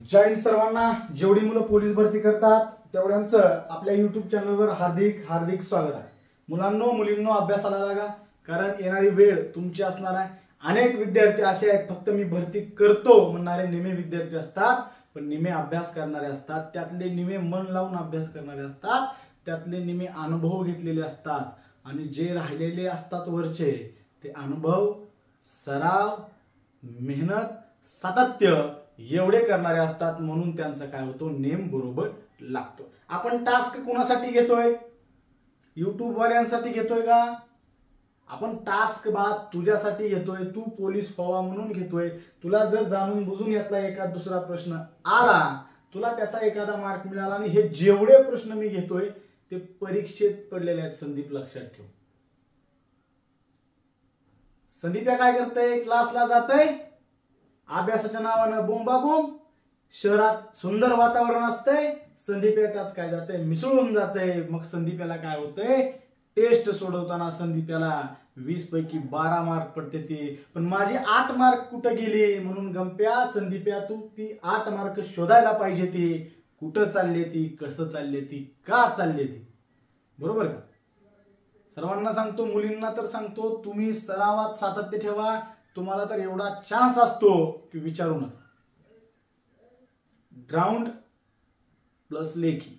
जय हिंद सर्वांना। जेवढी मुलं पोलीस भरती करतात तेवढ्यांचं आपल्या YouTube चॅनलवर हार्दिक हार्दिक स्वागत आहे। मुलांनो मुलींनो अभ्यासाला लागा, कारण येणारी वेळ तुमची असणार आहे। अनेक विद्यार्थी असे आहेत फक्त मी भरती करतो म्हणणारे निमे विद्यार्थी असतात, पण निमे अभ्यास करणारे असतात, त्यातले निमे मन लावून अभ्यास करणारे असतात, त्यातले निमे अनुभव घेतलेले असतात, आणि जे राहिलेले असतात वरचे ते अनुभव, सराव, मेहनत, सातत्य एवढे करणारे असतात, म्हणून त्यांचा काय होतो नेम बरोबर लागतो। आपण टास्क कोणासाठी घेतोय? YouTube वाल्यांसाठी घेतोय का? आपण टास्क बा तुझ्यासाठी घेतोय, तू पोलीस व्हावा म्हणून घेतोय। तुला जर जाणून बुजून यातला एखादा दुसरा प्रश्न आला, तुला त्याचा एखादा मार्क मिळाला, आणि हे जेवढे प्रश्न मी घेतोय ते परीक्षेत पडलेले आहेत संदीप, लक्षात ठेव। संदीप काय करतय? क्लासला जातय, अभ्यासाच्या नावानं बोंबाबोंब, शहरात सुंदर वातावरण असतंय, संदीप त्यात काय जातंय मिसळून जातंय। मग संदीपाला काय होतंय? टेस्ट सोडवताना संदीपाला 20 पैकी 12 मार्क पडते ती, पण माझी 8 मार्क कुठे गेली? म्हणून गंप्या संदीप्या तू ती 8 मार्क शोधायला पाहिजे। ती कुठं चालली ती, कसं चालली ती, का चालली ती, बरोबर का? सर्वांना सांगतो, मुलींना तर सांगतो, तुम्ही सरावात सातत्य ठेवा। तुम्हाला तर एवढा चान्स असतो की विचारू नका। ग्राउंड प्लस लेखी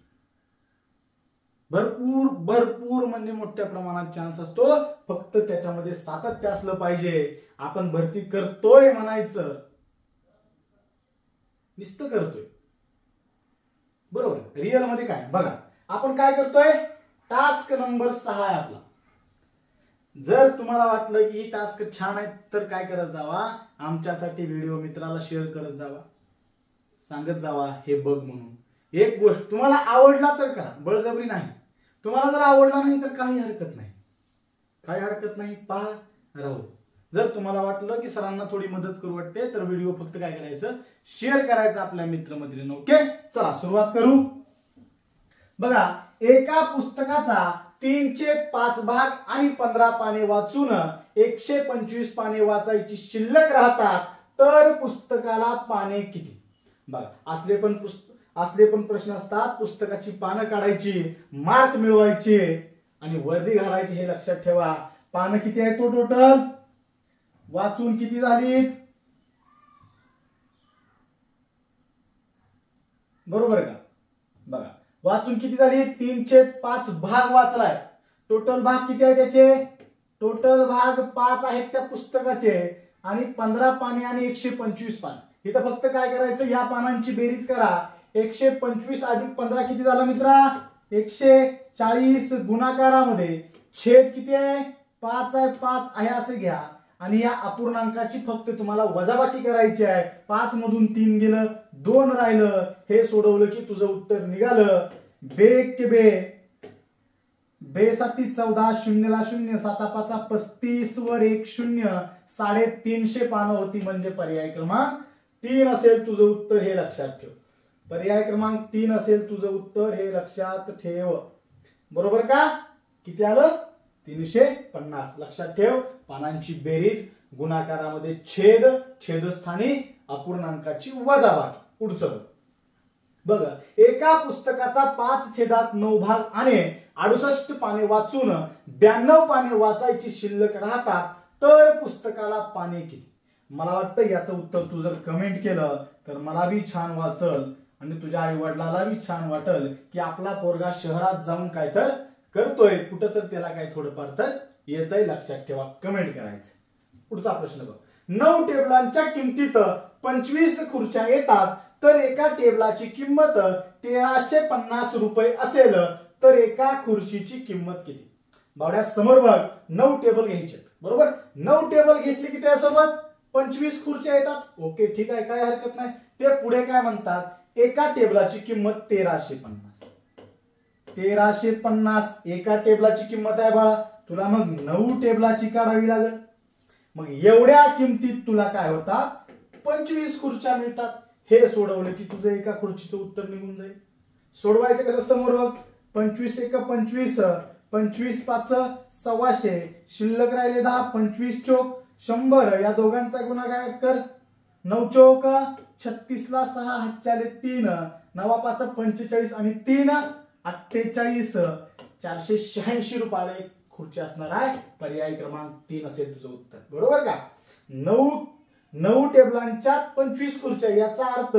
भरपूर भरपूर म्हणजे मोठ्या प्रमाणात चान्स असतो, फक्त त्याच्यामध्ये सातत्य असलं पाहिजे। आपण भरती करतोय म्हणायचं, नुसतं करतोय, बरोबर? रिअल मध्ये काय बघा, आपण काय करतोय? टास्क नंबर 6 आहे आपला। जर तुम्हाला वाटलं की ही टास्क छान आहे तर काय करत जावा, आमच्यासाठी व्हिडिओ मित्राला शेअर करत जावा, सांगत जावा हे बघ म्हणून। एक गोष्ट तुम्हाला आवडला तर करा, बळजबरी नाही। तुम्हाला जर आवडला नाही तर काही हरकत नाही, काही हरकत नाही, पहा राहू। जर तुम्हाला वाटलं की सरांना थोडी मदत करू वाटते तर व्हिडिओ फक्त काय करायचं, शेअर करायचं आपल्या मित्रमैत्रिणींना। ओके, चला सुरुवात करू। बघा, एका पुस्तकाचा 3/5 भाग आणि 15 पाने वाचून 125 पाने वाचायची शिल्लक राहतात, तर पुस्तकाला पाने किती? बघा, असले पण प्रश्न असतात। पुस्तकाची पानं काढायची, मार्क मिळवायचे आणि वर्दी घालायची, हे लक्षात ठेवा। पानं किती आहेत टोटल? वाचून किती झालीत? बरोबर का? बघा, वाचून किती झाली? 3/5 भाग वाचलाय। टोटल भाग किती आहे त्याचे? टोटल भाग 5 आहेत त्या पुस्तकाचे, आणि 15 पाने आणि 125 पान। इथं फक्त काय करायचं, या पानांची बेरीज करा। 125 अधिक 15 किती झाला मित्रा? 140। गुणाकारामध्ये छेद किती आहे? 5 आहे, 5 आहे असे घ्या, आणि या अपूर्णांकाची फक्त तुम्हाला वजाबाकी करायची आहे। 5 मधून 3 गेलं, 2 राहिलं, हे सोडवलं की तुझं उत्तर निघालं। बे साठी 14, 0 ला 0, 7 5 35 वर 1 0, 350 पानं होती, म्हणजे पर्याय क्रमांक 3 असेल तुझं उत्तर, हे लक्षात ठेव। पर्याय क्रमांक 3 असेल तुझं उत्तर, हे लक्षात ठेव, बरोबर का? किती आलं? 350। लक्षात ठेव, पानांची बेरीज, गुणाकारामध्ये छेद, छेदस्थानी अपूर्णांकाची वजाबाकी। पुढचं बघा, एका पुस्तकाचा 5/9 भाग आणि 68 पाने वाचून 92 पाने वाचायची शिल्लक राहतात, तर पुस्तकाला पाने किती? मला वाटतं याचं उत्तर तू जर कमेंट केलं तर मला बी छान वाचल, आणि तुझ्या आई वडिलाला बी छान वाटल की आपला पोरगा शहरात जाऊन काय तर करतोय, कुठं तर त्याला काय थोडंफार तर येतंय। लक्षात ठेवा, कमेंट करायचं। पुढचा प्रश्न बघ, 9 टेबलांच्या किमतीत 25 खुर्च्या येतात, तर एका टेबलाची किंमत 1350 रुपये असेल, तर एका खुर्चीची किंमत किती? बावड्या समोर बघ, 9 टेबल घ्यायचे, बरोबर? 9 टेबल घेतली की त्यासोबत 25 खुर्च्या येतात। ओके, ठीक आहे, काय हरकत नाही। ते पुढे काय म्हणतात, एका टेबलाची किंमत 1350। 1350 एका टेबलाची किंमत आहे बाळा, तुला मग 9 टेबलाची काढावी लागेल। मग एवढ्या किमतीत तुला काय होतात? 25 खुर्च्या मिळतात। हे सोडवलं की तुझं एका खुर्चीचं उत्तर निघून जाईल। सोडवायचं कसं? समोर बघ, 25 × 25, 25 5 125, शिल्लक राहिले 10, 25 चोक 100, या दोघांचा गुणाकार कर, 9 चौक 36 ला 6 हातच्याले 3 9 5 45 आणि 3 48 486 रुपयाला एक खुर्ची असणार आहे. पर्याय क्रमांक 3 असेल तुझं उत्तर. बरोबर का? 9 टेबलांच्या 25 खुर्च्या, याचा अर्थ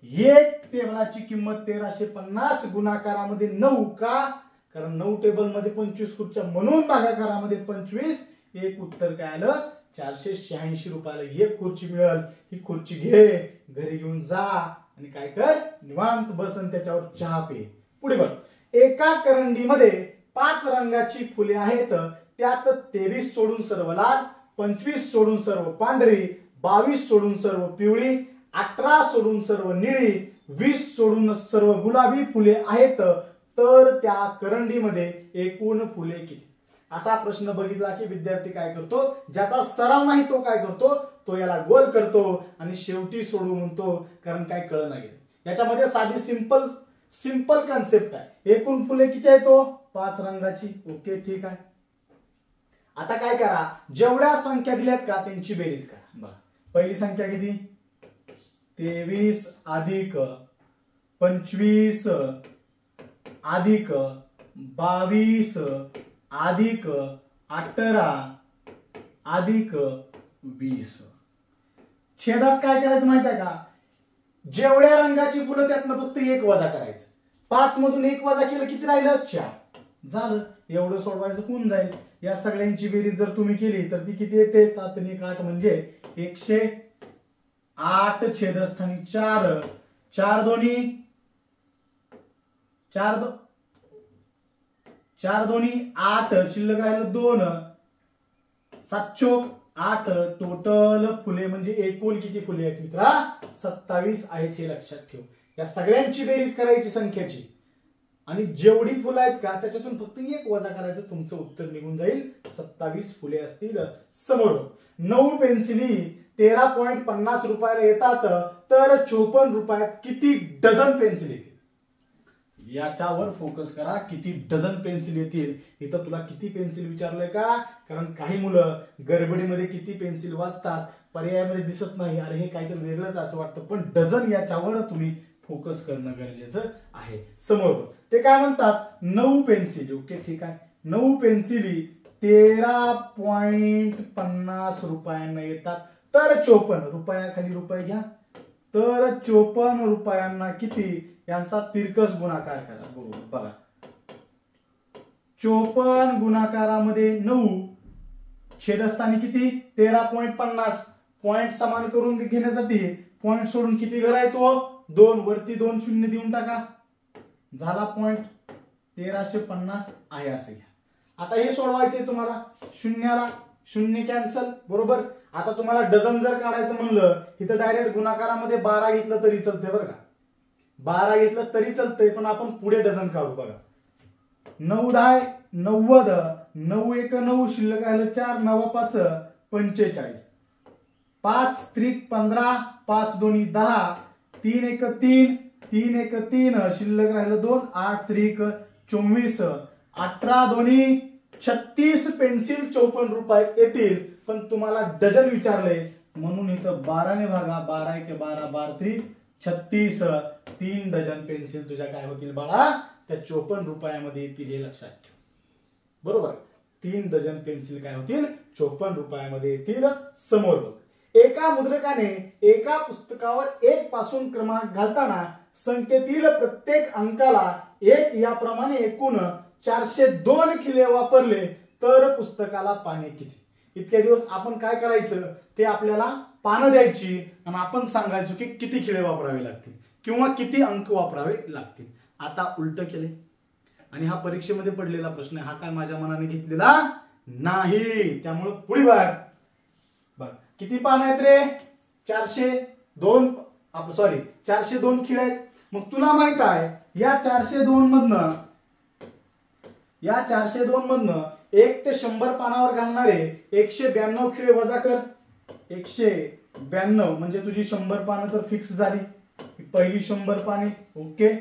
एक टेबलाची किंमत 1350 गुणाकारामध्ये 9 का? कारण 9 टेबल मध्ये 25 खुर्च्या म्हणून भागाकारामध्ये 25. एक उत्तर काय आलं? 486 रुपयाला एक खुर्ची मिळेल. ही खुर्ची घे, घरी घेऊन जा आणि काय कर, निवांत बसन त्याच्यावर चहा पे. पुढे बघ. एका करंडीमध्ये 5 रंगाची फुले आहेत. त्यात 23 सोडून सर्व लाल, 25 सोडून सर्व पांढरी, 22 सोडून सर्व पिवळी, 18 सोडून सर्व निळी, 20 सोडून सर्व गुलाबी फुले आहेत. तर त्या करंडीमध्ये एकूण फुले किती? असा प्रश्न बघितला की विद्यार्थी काय करतो, ज्याचा सराव नाही तो काय करतो, तो याला गोल करतो आणि शेवटी सोडू म्हणतो, कारण काय कळ नाही. याच्यामध्ये साधी सिंपल कन्सेप्ट आहे. एकूण फुले किती आहेत? 5 रंगाची. ओके, ठीक आहे. आता काय करा, जेवढ्या संख्या दिल्यात का त्यांची बेरीज करा. बघा, पहिली संख्या किती? 23 अधिक 25 अधिक 22 अधिक 18 अधिक 20. छेदात काय करायचं माहित आहे का? जेवढ्या रंगाची फुलं त्यातनं फक्त एक वजा करायचं. 5 मधून 1 वजा केलं किती राहिलं? 4. झालं. एवढं सोडवायचं होऊन जाईल. या सगळ्यांची बेरीज जर तुम्ही केली तर ती किती येते? 7 आणि 1 8 म्हणजे 108 छेदस्थानी 4. 4 दोन्ही 8 शिल्लक राहिलं 2. 7 चोक 8 टोटल फुले म्हणजे एकूण किती फुले आहेत मित्रा? 27 आहेत. हे लक्षात ठेव. या सगळ्यांची बेरीज करायची संख्याची आणि जेवढी फुलं आहेत का त्याच्यातून फक्त एक वजा करायचं, तुमचं उत्तर निघून जाईल. 27 फुले असतील. समोर 9 पेन्सिली 13.50 रुपयाला येतात. तर 54 रुपयात किती डझन पेन्सिल येतील? याच्यावर फोकस करा. किती डझन पेन्सिल येतील? इथं तुला किती पेन्सिल विचारलंय का? कारण काही मुलं गडबडीमध्ये किती पेन्सिल वाचतात, पर्यायामध्ये दिसत नाही, अरे हे काहीतरी वेगळंच असं वाटतं. पण डझन याच्यावर तुम्ही फोकस करणं गरजेचं आहे. समोर ते काय म्हणतात? 9 पेन्सिल. ओके, ठीक आहे. 9 पेन्सिली 13.50 रुपयांना येतात. तर 54 रुपयाखाली रुपये घ्या. तर 54 रुपयांना किती? यांचा तिरकस गुणाकार करा. बरोबर. बघा, 54 गुणाकारामध्ये 9, छेदस्थानी किती? 13.50. पॉइंट समान करून घेण्यासाठी पॉइंट सोडून किती घर आहे तो? 2. वरती 2 शून्य देऊन टाका. झाला पॉइंट. 1350 आहे असं घ्या. आता हे सोडवायचे तुम्हाला. शून्याला शून्य कॅन्सल. बरोबर. आता तुम्हाला डझन जर काढायचं म्हणलं इथं डायरेक्ट गुणाकारामध्ये 12 घेतलं तरी चालतंय. बरं का, 12 घेतलं तरी चालतंय, पण आपण पुढे डझन काढू. बघा, 9 10 90, 9 1 9 शिल्लक राहिलं 4, 9 5 45, 5 त्रिक 15, 5 दोन्ही 10, 3 1 3, 3 1 3 शिल्लक राहिलं 2, 8 त्रिक 24, 18 दोन्ही 36 पेन्सिल 54 रुपये येतील. पण तुम्हाला डझन विचारले म्हणून इथं 12 ने भागा. 12 1 12, 12 त्रिक 36, 3 डझन पेन्सिल तुझ्या काय होतील बाळा? त्या 54 रुपयामध्ये येतील. हे लक्षात ठेव. बरोबर. 3 डझन पेन्सिल काय होतील? 54 रुपयामध्ये येतील. समोर बघ, एका मुद्रकाने एका पुस्तकावर 1 पासून क्रमांक घालताना संख्येतील प्रत्येक अंकाला 1 याप्रमाणे एकूण 402 खिळे वापरले तर पुस्तकाला पाने किती? इतक्या दिवस आपण काय करायचं, ते आपल्याला पानं द्यायची आणि आपण सांगायचो की किती खिळे वापरावे लागतील किंवा किती अंक वापरावे लागतील. आता उलट केले आणि हा परीक्षेमध्ये पडलेला प्रश्न आहे. हा काय माझ्या मनाने घेतलेला नाही. त्यामुळे पुढे बघ किती पानं आहेत रे? 402 खिळे आहेत. मग तुला माहित आहे या 402 मधनं 1 ते 100 पानावर घालणारे 192 खिळे वजा कर. 192 म्हणजे तुझी 100 पानं तर फिक्स झाली. पहिली 100 पाने. ओके,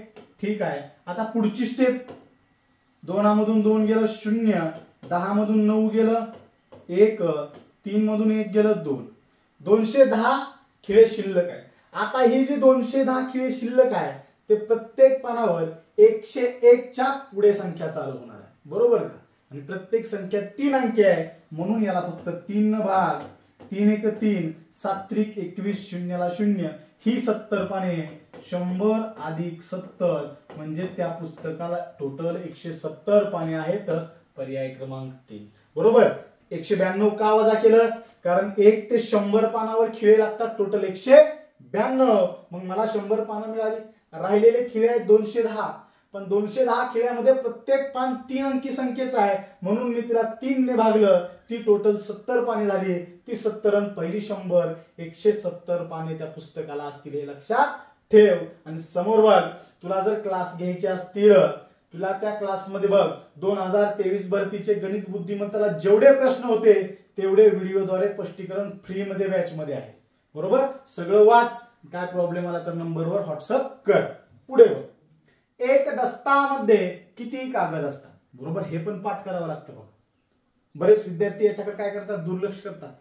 ठीक आहे. आता पुढची स्टेप, 2 मधून 2 गेलं 0, 10 मधून 9 गेलं 1, 3 मधून 1 गेलं 2, 210 खिळे शिल्लक आहे. आता ही जी 210 खिळे शिल्लक आहे ते प्रत्येक पानावर 101च्या पुढे संख्या चालू होणार आहे, बरोबर का? आणि प्रत्येक संख्या 3 अंकी आहे म्हणून याला फक्त 3 भाग 3 1 3 7 त्रिक 21 शून्याला 0 ही 70 पाने 100 अधिक 70 म्हणजे त्या पुस्तकाला टोटल 170 पाने आहेत. पर्याय क्रमांक 3 बरोबर. 192 का वजा केलं? कारण 1 ते 100 पानावर खिळे लागतात, टोटल 192. मग मला 100 पानं मिळाली. राहिलेले खिळे आहेत 210, पण 210 खिळ्यामध्ये प्रत्येक पान 3 अंकी संख्येचं आहे म्हणून मी तिला 3 ने भागलं. ती टोटल 70 पाने झाली. ती 70 आणि पहिली 100 170 पाने त्या पुस्तकाला असतील हे लक्षात ठेव. आणि समोर बघ, तुला जर क्लास घ्यायचे असतील, तुला त्या क्लासमध्ये बघ 2023 भरतीचे गणित बुद्धिमत्ताला जेवढे प्रश्न होते तेवढे व्हिडिओद्वारे स्पष्टीकरण फ्री मध्ये बॅच मध्ये आहे, बरोबर. सगळं वाच, काय प्रॉब्लेम आला तर नंबरवर व्हॉट्सअप कर. पुढे बघ, एक दस्तामध्ये किती कागद असतात, बरोबर. हे पण पाठ करावं लागतं बघ. बरेच विद्यार्थी याच्याकडे काय करतात, दुर्लक्ष करतात.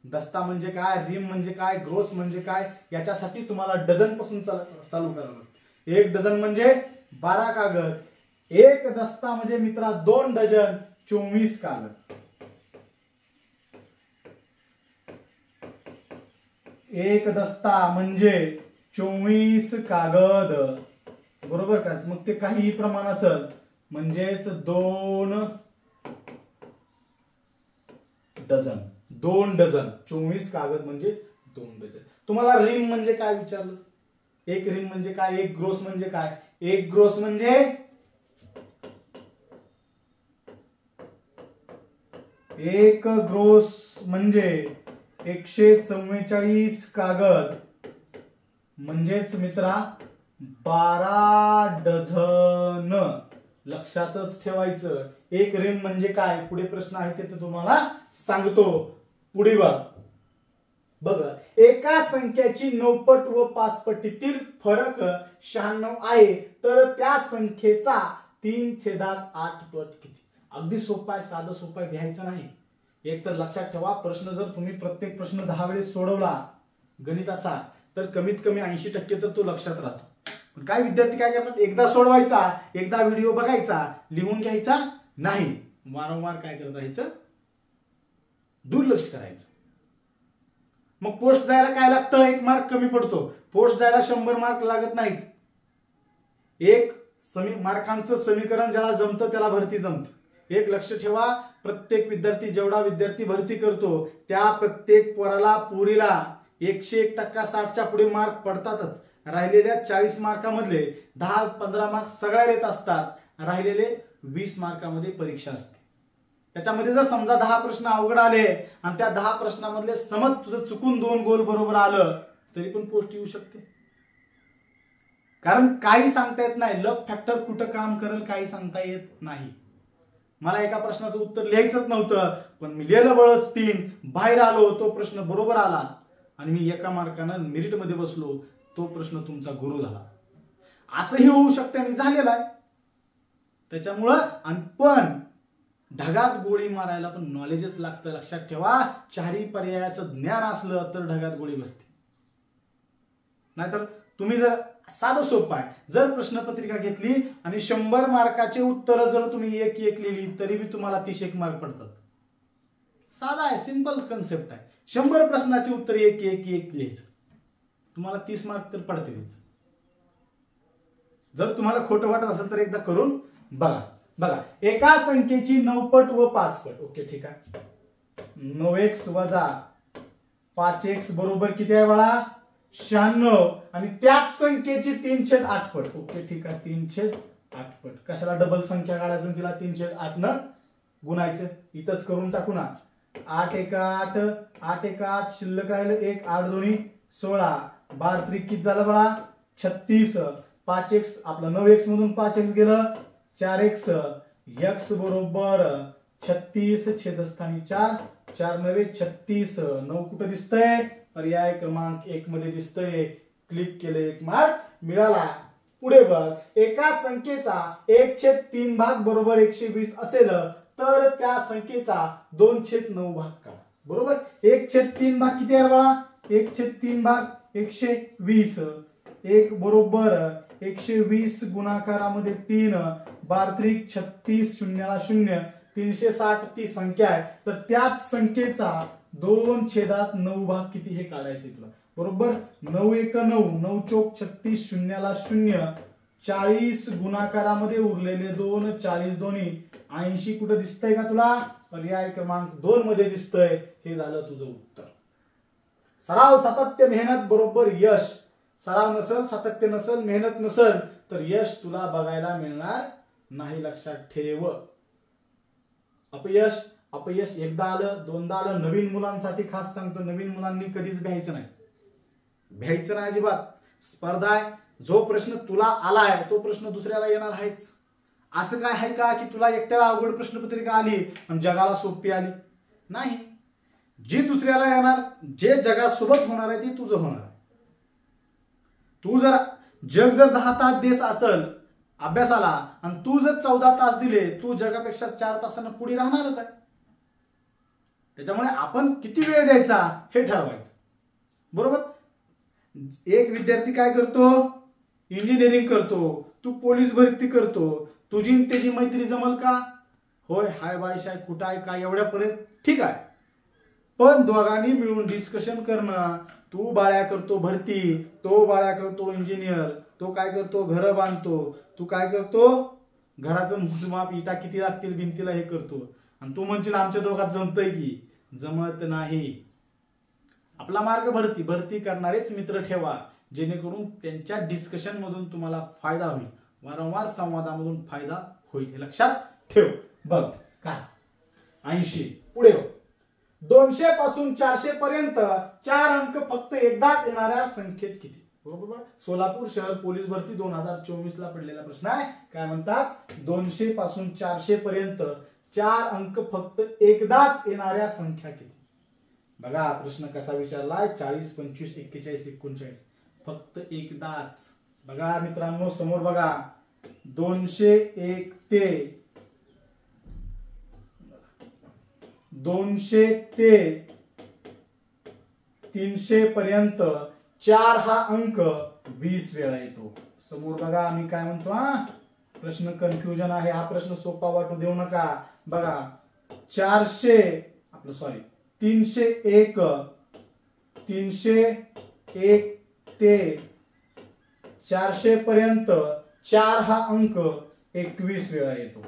दस्ता म्हणजे काय, रिम म्हणजे काय, ग्रोस म्हणजे काय, याच्यासाठी तुम्हाला डझन पासून चालू करावं लागतं. 1 डझन म्हणजे 12 कागद. 1 दस्ता म्हणजे मित्रा 2 डझन 24 कागद. 1 दस्ता म्हणजे 24 कागद, बरोबर का. मग ते काही प्रमाण असेल म्हणजेच 2 डझन. 2 डझन 24 कागद म्हणजे 2 डझन. तुम्हाला रिम म्हणजे काय विचारलं? एक रिम म्हणजे काय, एक ग्रोस म्हणजे काय? एक ग्रोस म्हणजे एक ग्रोस म्हणजे 144 कागद म्हणजेच मित्रा 12 डझन. लक्षातच ठेवायचं. एक रिम म्हणजे काय, पुढे प्रश्न आहे ते तुम्हाला सांगतो. पुढे बघ, एका संख्येची 9 पट व 5 पटीतील फरक 96 आहे तर त्या संख्येचा 3/8 पट किती? अगदी सोपा आहे, साधं सोपं आहे, घ्यायचं नाही. एक तर लक्षात ठेवा, प्रश्न जर तुम्ही प्रत्येक प्रश्न 10 वेळेस सोडवला गणिताचा तर कमीत कमी 80% तर तो लक्षात राहतो. पण काय विद्यार्थी काय करतात, एकदा सोडवायचा, एकदा व्हिडिओ बघायचा, लिहून घ्यायचा नाही, वारंवार काय करत राहायचं, दुर्लक्ष करायचं. मग पोस्ट जायला काय लागतं, 1 मार्क कमी पडतो. पोस्ट जायला 100 मार्क लागत नाहीत. 1 मार्कांचं समीकरण ज्याला जमतं त्याला भरती जमते. एक लक्ष ठेवा, प्रत्येक विद्यार्थी जेवढा विद्यार्थी भरती करतो त्या प्रत्येक पोराला पुरीला 101% 60च्या पुढे मार्क पडतातच. राहिलेल्या 40 मार्कामधले 10-15 मार्क सगळ्या येत असतात. राहिलेले 20 मार्कामध्ये परीक्षा असते. त्याच्यामध्ये जर समजा 10 प्रश्न अवघड आले आणि त्या 10 प्रश्नामधले समज तुझं चुकून 2 गोल बरोबर आलं तरी पण पोस्ट येऊ शकते. कारण काही सांगता येत नाही, लक फॅक्टर कुठं काम करेल काही सांगता येत नाही. मला एका प्रश्नाचं उत्तर लिहायचंच नव्हतं पण मी लिहिलं बळच 3, बाहेर आलो, तो प्रश्न बरोबर आला आणि मी एका मार्कानं मेरिट मध्ये बसलो, तो प्रश्न तुमचा गुरु झाला. असंही होऊ शकते आणि झालेलं आहे. त्याच्यामुळं आणि पण ढगात गोळी मारायला पण नॉलेजच लागतं. लक्षात ठेवा, चारही पर्यायाचं ज्ञान असलं तर ढगात गोळी बसते. नाहीतर तुम्ही जर साधं सोपं आहे, जर प्रश्नपत्रिका घेतली आणि 100 मार्काचे उत्तर जर तुम्ही 1-1 लिहिली तरी भी तुम्हाला 31 मार्क पडतात. साधा आहे, सिंपल कन्सेप्ट आहे. 100 प्रश्नाचे उत्तर 1-1-1 लिहायचं, तुम्हाला 30 मार्क तर पडतीलच. जर तुम्हाला खोटं वाटत असेल तर एकदा करून बघा. बघा, एका संख्येची 9 पट व 5 पट. ओके ठीक आहे. 9x वजा 5x बरोबर किती आहे बाळा, 96. आणि त्याच संख्येची 3/8 पट. ओके ठीक आहे, 3/8 पट. कशाला डबल संख्या काढायचं, तिला 3/8 न गुणायचं. इथंच करून टाकू ना. 8 1 8, 8 1 8, शिल्लक राहिलं 1, 8 2 16, 12 त्रिक किती झालं बाळा, 36. 5x आपलं 9x मधून 5x गेलं 4x, x बरोबर 36 छेदस्थानी 4, 4 9 36. 9 कुठं दिसतंय, पर्याय क्रमांक 1 मध्ये दिसतंय. क्लिक केले, 1 मार्क मिळाला. पुढे बघ, एका संख्येचा 1/3 भाग बरोबर 120 असेल तर त्या संख्येचा 2/9 भाग काढा. बरोबर, 1/3 भाग किती आहे बाळा, 1/3 भाग 120, 1 बरोबर 120 गुणाकारामध्ये 3, 12 36, 0 0, 360 ती संख्या आहे. तर त्याच संख्येचा 2/9 भाग किती हे काढायचे तुला. बरोबर 9 1 9, 9 चौक 36, 0 0, 40 गुणाकारामध्ये उरलेले 2, 40 दोन्ही 80 कुठे दिसतंय का तुला. पर्याय क्रमांक 2 मध्ये दिसतंय. हे झालं तुझं उत्तर. सराव सातत्य मेहनत बरोबर यश. सराव नसल, सातत्य नसल, मेहनत नसल तर यश तुला बघायला मिळणार नाही. लक्षात ठेव. अपयश अपयश एकदा आलं दोनदा आलं. नवीन मुलांसाठी खास सांगतो, नवीन मुलांनी कधीच भ्यायचं नाही अजिबात. स्पर्धा आहे. जो प्रश्न तुला आलाय तो प्रश्न दुसऱ्याला येणार आहेच. असं काय आहे का की तुला एकट्याला अवघड प्रश्नपत्रिका आली आणि जगाला सोपी आली. नाही, जी दुसऱ्याला येणार, जे जगासोबत होणार आहे ते तुझं होणार आहे. तू जर 10 तास देत असेल अभ्यासाला आणि तू जर 14 तास दिले, तू जगापेक्षा 4 तासांना पुढे राहणारच आहे. त्याच्यामुळे आपण किती वेळ द्यायचा हे ठरवायचं. बरोबर. एक विद्यार्थी काय करतो, इंजिनिअरिंग करतो, तू पोलीस भरती करतो. तुझी त्याची मैत्री जमल का. होय हाय बाय शाय कुठं आहे काय एवढ्यापर्यंत ठीक आहे. पण दोघांनी मिळून डिस्कशन करणं. तू बाळ्या करतो भरती, तो बाळ्या करतो इंजिनियर, तो काय करतो घर बांधतो, तू काय करतो घराचं मोजमाप इटा किती लागतील भिंतीला हे करतो. आणि तू म्हणशील आमच्या दोघात जमतंय की. जमत नाही. आपला मार्ग भरती करणारेच मित्र ठेवा, जेणेकरून त्यांच्या डिस्कशन मधून तुम्हाला फायदा होईल. वारंवार संवादामधून फायदा होईल. हे लक्षात ठेव. बघ काय 80 पुढे 200 पासून 400 पर्यंत 4 अंक फक्त एकदाच येणाऱ्या संख्येत किती. बरोबर. सोलापूर शहर पोलीस भरती 2024 ला पडलेला प्रश्न आहे. काय म्हणतात, 200 पासून 400 पर्यंत 4 अंक फक्त एकदाच येणाऱ्या संख्या किती. बघा प्रश्न कसा विचारलाय. 40 25 41 39 फक्त एकदाच. बघा मित्रांनो समोर बघा 201 ते 300 पर्यंत 4 हा अंक 20 वेळा येतो. समोर बघा मी काय म्हणतो, प्रश्न कन्फ्युजन आहे. हा प्रश्न सोपा वाटू देऊ नका. बघा 301 ते 400 पर्यंत 4 हा अंक 21 वेळा येतो.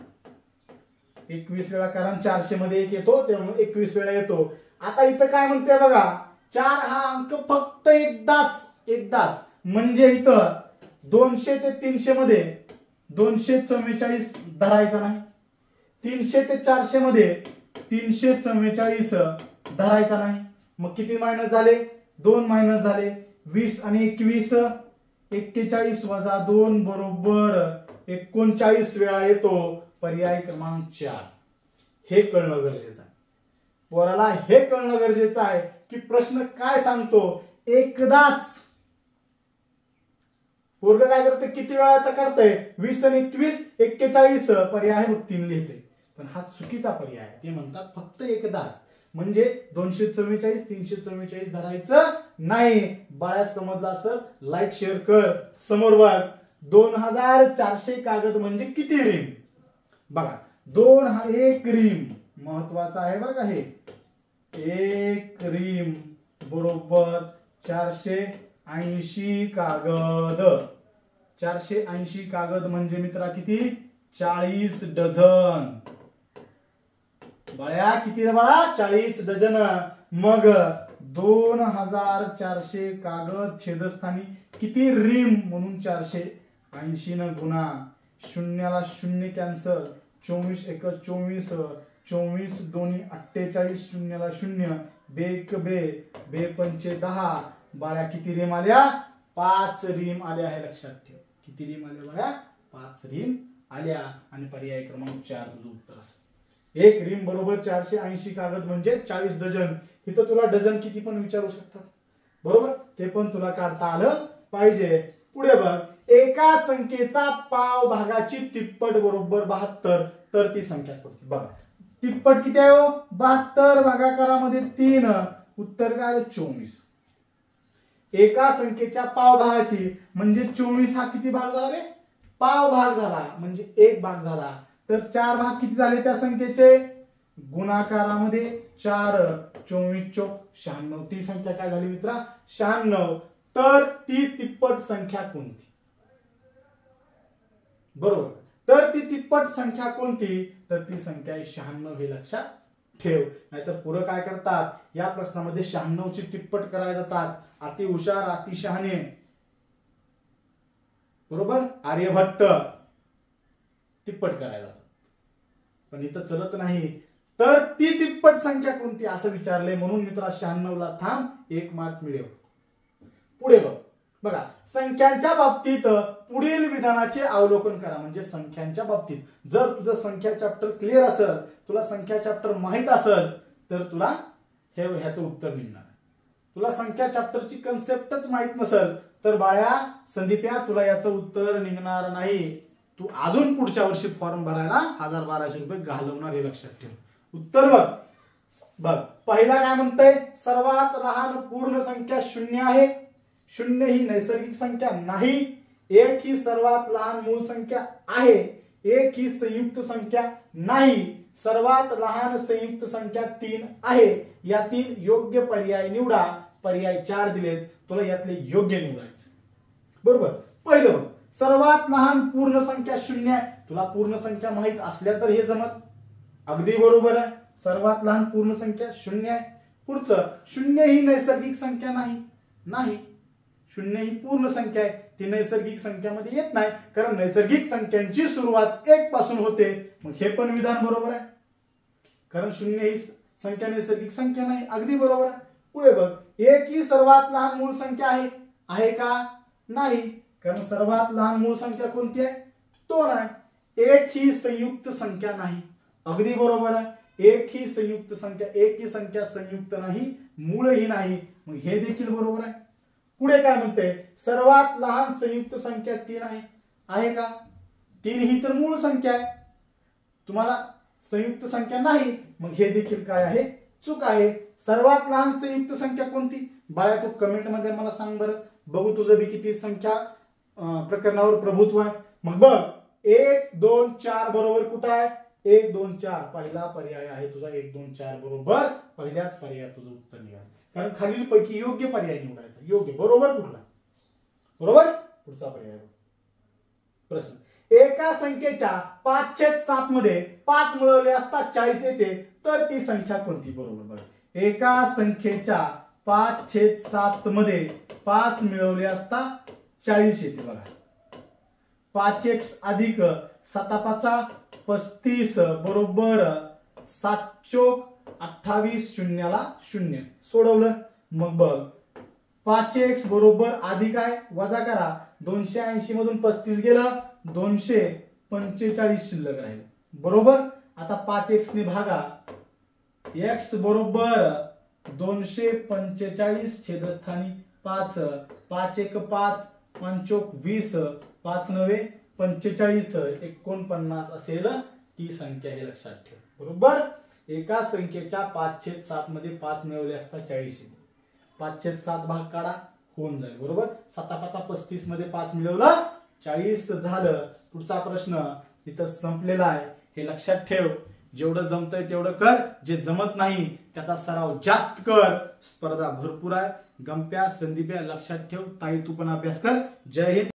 21 वेळा, कारण 400 मध्ये 1 येतो त्यामुळे 21 वेळा येतो. आता इथं काय म्हणते बघा, 4 हा अंक फक्त एकदाच म्हणजे इथं 200 ते 300 मध्ये 244 धरायचा नाही. 300 ते 400 मध्ये 344 धरायचा नाही. मग किती मायनस झाले, 2 मायनस झाले. 20 आणि 21 41 वजा 2 बरोबर 39 वेळा येतो. पर्याय क्रमांक 4. हे कळणं गरजेचं आहे. पोराला हे कळणं गरजेचं आहे की प्रश्न काय सांगतो. एकदाच पोरग काय करते, किती वेळा करतंय, 20 आणि 21 41 पर्याय बघ 3 लिहिते. पण हा चुकीचा पर्याय आहे. ते म्हणतात फक्त एकदाच म्हणजे 244 344 धरायचं नाही. बाळा समजला असेल लाईक शेअर कर. समोर बघ 2400 कागद म्हणजे किती रीम. बघा 2 हा 1 रीम महत्वाचा आहे बरं का. हे 1 रीम बरोबर 480 कागद. 480 कागद म्हणजे मित्रा किती, 40 डझन. बाळा किती रे बाळा, 40 डझन. मग 2400 कागद छेदस्थानी किती रीम म्हणून 480 न गुणा. शून्याला शून्य कॅन्सल. 24 1 24 24 दोन्ही 48 शून्याला शून्य. बेक बे बे पंचे 10. बाळ्या किती रीम आल्या, 5 रीम आल्या. हे लक्षात ठेव. किती रीम आल्या बाळ्या, 5 रीम आल्या. आणि पर्याय क्रमांक 4 तुझं उत्तर असेल. 1 रीम बरोबर 480 कागद म्हणजे 40 डझन. इथं तुला डझन किती पण विचारू शकतात. बरोबर, ते पण तुला काढता आलं पाहिजे. पुढे बघ, एका संख्येचा पाव भागाची तिप्पट बरोबर 72 तर ती संख्या कोणती. बघा तिप्पट किती आहे हो, 72 भागाकारामध्ये 3. उत्तर काय 24. एका संख्येच्या पाव भागाची म्हणजे 24 हा किती भाग झाला रे? पाव भाग झाला म्हणजे 1 भाग झाला. तर 4 भाग किती झाले त्या संख्येचे? गुणाकारामध्ये 4 24 चोक 96. ती संख्या काय झाली मित्रा? 96. तर ती तिप्पट संख्या कोणती? बरोबर. तर ती तिप्पट संख्या कोणती? तर ती संख्या आहे 96. हे लक्षात ठेव. नाहीतर पुढे काय करतात, या प्रश्नामध्ये 96 ची तिप्पट करायला जातात. अति हुशार अति शहाणे, बरोबर, आर्यभट्ट तिप्पट करायला जातात, पण इथं चलत नाही. तर ती तिप्पट संख्या कोणती असं विचारलंय. म्हणून मित्रा 96 ला थांब, 1 मार्क मिळेल. पुढे बघा, संख्यांच्या बाबतीत पुढील विधानाचे अवलोकन करा. म्हणजे संख्यांच्या बाबतीत जर तुझं संख्या चॅप्टर क्लिअर असेल, तुला संख्या चॅप्टर माहित असेल, तर तुला ह्याचं उत्तर मिळणार. तुला संख्या चॅप्टरची कन्सेप्टच माहित नसेल तर बाळ्या संदीप्या तुला याचं उत्तर निघणार नाही. तू अजून पुढच्या वर्षी फॉर्म भरायला 1000-1200 रुपये घालवणार, हे लक्षात ठेव. उत्तर बघ. पहिला काय म्हणतंय? सर्वात लहान पूर्ण संख्या 0 आहे. 0 ही नैसर्गिक संख्या नाही. 1 ही सर्वात लहान मूळ संख्या आहे. 1 ही संयुक्त संख्या नाही. सर्वात लहान संयुक्त संख्या 3 आहे. यातील योग्य पर्याय निवडा. पर्याय 4 दिलेत, तुला यातले योग्य निवडायचं. बरोबर. पहिलं सर्वात लहान पूर्ण संख्या 0 आहे. तुला पूर्ण संख्या माहित असल्या तर हे जमत. अगदी बरोबर आहे. सर्वात लहान पूर्ण संख्या 0 आहे. पुढचं 0 ही नैसर्गिक संख्या नाही. 0 ही पूर्ण संख्या आहे, ती नैसर्गिक संख्यामध्ये येत नाही, कारण नैसर्गिक संख्यांची सुरुवात 1 पासून होते. मग हे पण विधान बरोबर आहे, कारण 0 ही संख्या नैसर्गिक संख्या नाही. अगदी बरोबर आहे. पुढे बघ, 1 ही सर्वात लहान मूळ संख्या आहे का? नाही, कारण सर्वात लहान मूळ संख्या कोणती आहे? 2 आहे. 1 ही संयुक्त संख्या नाही. अगदी बरोबर आहे. 1 ही संयुक्त संख्या, 1 ही संख्या संयुक्त नाही, मूळही नाही. मग हे देखील बरोबर आहे. पुढे काय म्हणते? सर्वात लहान संयुक्त संख्या 3 आहे का? 3 ही तर मूळ संख्या आहे, तुम्हाला संयुक्त संख्या नाही. मग हे देखील काय आहे? चूक आहे. सर्वात लहान संयुक्त संख्या कोणती? बाळा तू कमेंट मध्ये मला सांग बरं, बघू तुझं बी किती संख्या प्रकरणावर प्रभुत्व आहे. मग बघ, 1 2 4 बरोबर कुठं आहे? 1 2 4 पहिला पर्याय आहे तुझा. 1 2 4 बरोबर, पहिल्याच पर्याय तुझं उत्तर निघाल, कारण खालील पैकी योग्य पर्याय निवडायचा. योग्य बरोबर कुठला? बरोबर. पुढचा पर्याय प्रश्न, एका संख्येच्या 5/7 मध्ये 5 मिळवले असता 40 येते, तर ती संख्या कोणती? बरोबर. बघा, एका संख्येच्या 5/7 मध्ये 5 मिळवले असता 40 येते. बघा, 5x अधिक 7 35 बरोबर 7 चोक 28 शून्याला 0. सोडवलं. मग बघ, 5x बरोबर अधिक आहे, वजा करा. 280 मधून 35 गेलं, 245 शिल्लक राहील. बरोबर. आता 5x ने भागा. x बरोबर 245 छेदस्थानी 5, 5 1 5, 5 चोक 20, 5 9 45, 49 असेल ती संख्या, हे लक्षात ठेव. बरोबर. एका संख्येच्या 5/7 मध्ये 5 मिळवले असता 40 येते. 5/7 भाग काढा, होऊन जाईल. बरोबर. 7 5 35 मध्ये 5 मिळवलं 40 झालं. पुढचा प्रश्न इथं संपलेला आहे, हे लक्षात ठेव. जेवढं जमतंय तेवढं कर, जे जमत नाही त्याचा सराव जास्त कर. स्पर्धा भरपूर आहे. गंप्या संदीप्या लक्षात ठेव. ताई तू पण अभ्यास कर. जय हिंद.